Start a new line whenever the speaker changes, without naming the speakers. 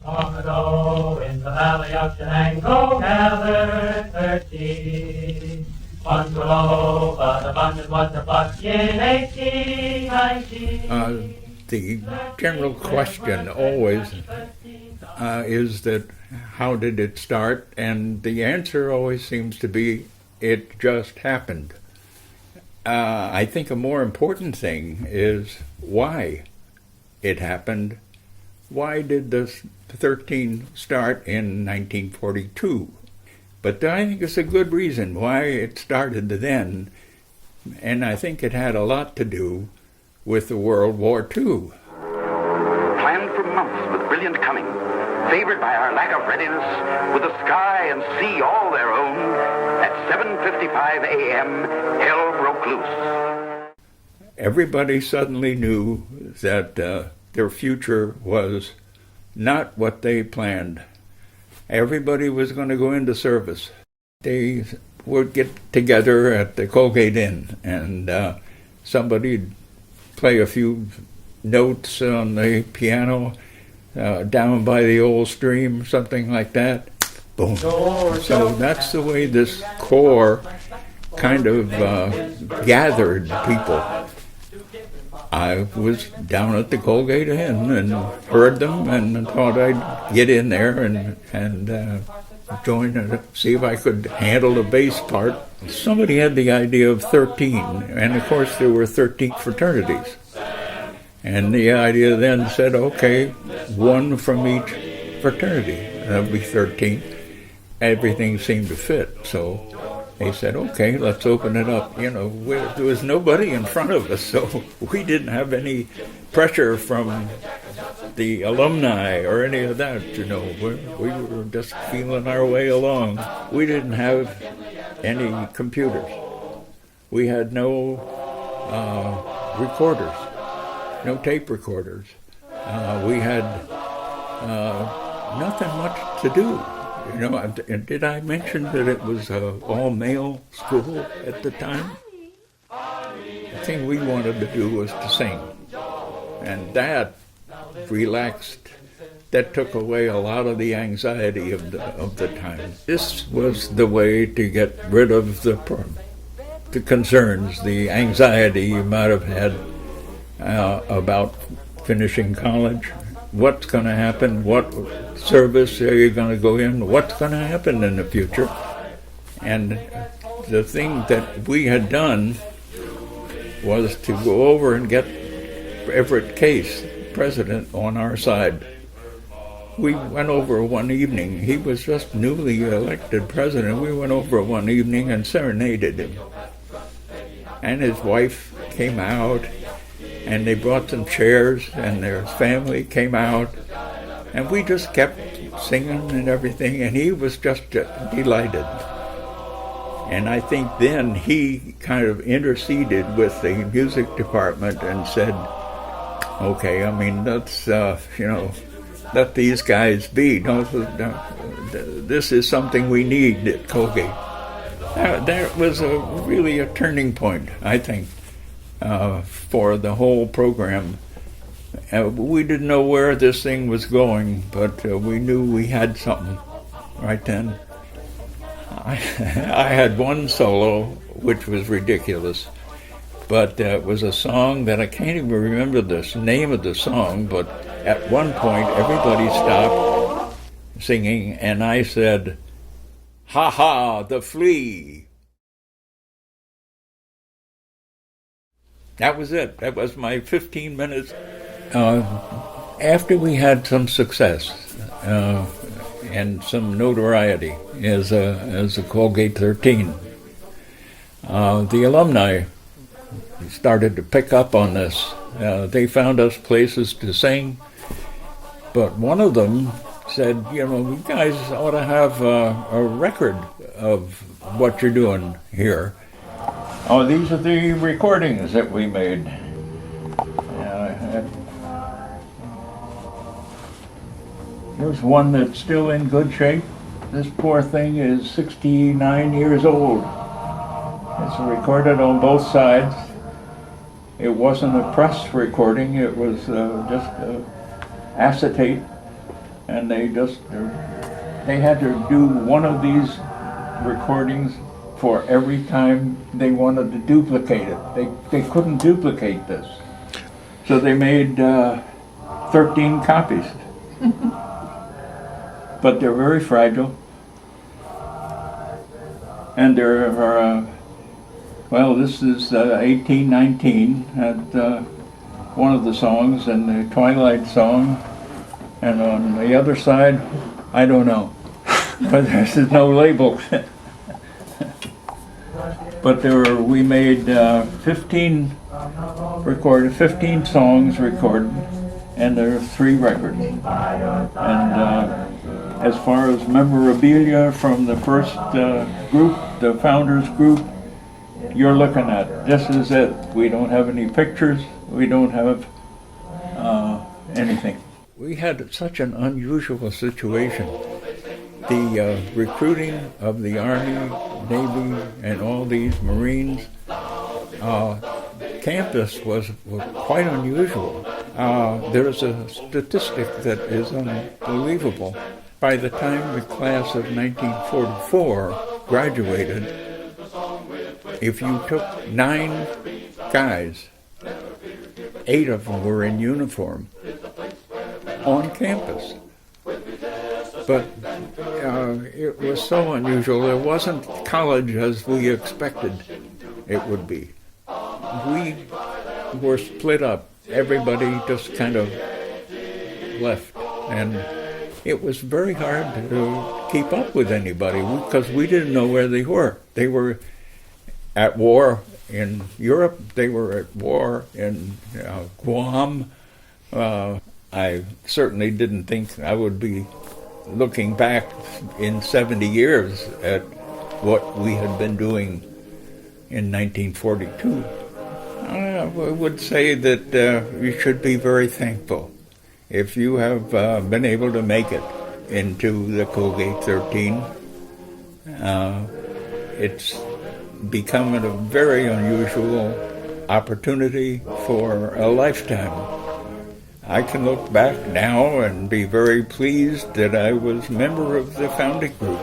Long ago in the valley of Shenango gathered 13. One were low, but abundant was the flock in 1819.
The general question always is that how did it start? And the answer always seems to be it just happened. I think a more important thing is why it happened. Why did the 13 start in 1942? But I think it's a good reason why it started then, and I think it had a lot to do with the World War II.
Planned for months with brilliant cunning, favored by our lack of readiness, with the sky and sea all their own, at 7:55 a.m., hell broke loose.
Everybody suddenly knew that their future was not what they planned. Everybody was going to go into service. They would get together at the Colgate Inn, and somebody'd play a few notes on the piano down by the old stream, something like that. Boom. So that's the way this corps kind of gathered people. I was down at the Colgate Inn and heard them and thought I'd get in there and join and see if I could handle the bass part. Somebody had the idea of 13, and of course there were 13 fraternities. And the idea then said, okay, one from each fraternity. That would be 13. Everything seemed to fit, so they said, okay, let's open it up. You know, there was nobody in front of us, so we didn't have any pressure from the alumni or any of that, you know. We were just feeling our way along. We didn't have any computers. We had no recorders, no tape recorders. We had nothing much to do. You know, did I mention that it was an all-male school at the time? The thing we wanted to do was to sing. And that relaxed, that took away a lot of the anxiety of the time. This was the way to get rid of the concerns, the anxiety you might have had about finishing college. What's going to happen? What service are you going to go in? What's going to happen in the future? And the thing that we had done was to go over and get Everett Case, president, on our side. We went over one evening. He was just newly elected president. We went over one evening and serenaded him. And his wife came out, and they brought some chairs, and their family came out, and we just kept singing and everything, and he was just delighted. And I think then he kind of interceded with the music department and said, okay, I mean, let's, let these guys be. This is something we need at Colgate. That was really a turning point, I think. For the whole program. We didn't know where this thing was going, but we knew we had something right then. I had one solo, which was ridiculous, but it was a song that I can't even remember the name of the song, but at one point everybody stopped singing, and I said, "Ha ha, the flea." That was it. That was my 15 minutes. After we had some success and some notoriety as a Colgate 13, the alumni started to pick up on this. They found us places to sing, but one of them said, you guys ought to have a record of what you're doing here. Oh, these are the recordings that we made. Here's one that's still in good shape. This poor thing is 69 years old. It's recorded on both sides. It wasn't a press recording, it was just acetate. and they had to do one of these recordings for every time they wanted to duplicate it. They couldn't duplicate this. So they made 13 copies. But they're very fragile. And there are, this is 1819 at one of the songs, and the Twilight song. And on the other side, I don't know. But there's no label. But we made 15 songs recorded, and there are 3 records. And as far as memorabilia from the first group, the founders group, you're looking at, this is it. We don't have any pictures, we don't have anything. We had such an unusual situation. The recruiting of the Army, Navy, and all these Marines, campus was quite unusual. There's a statistic that is unbelievable. By the time the class of 1944 graduated, if you took 9 guys, 8 of them were in uniform on campus. But it was so unusual. It wasn't college as we expected it would be. We were split up. Everybody just kind of left. And it was very hard to keep up with anybody because we didn't know where they were. They were at war in Europe. They were at war in Guam. I certainly didn't think I would be looking back in 70 years at what we had been doing in 1942. I would say that you should be very thankful if you have been able to make it into the Colgate 13. It's become a very unusual opportunity for a lifetime. I can look back now and be very pleased that I was a member of the founding group.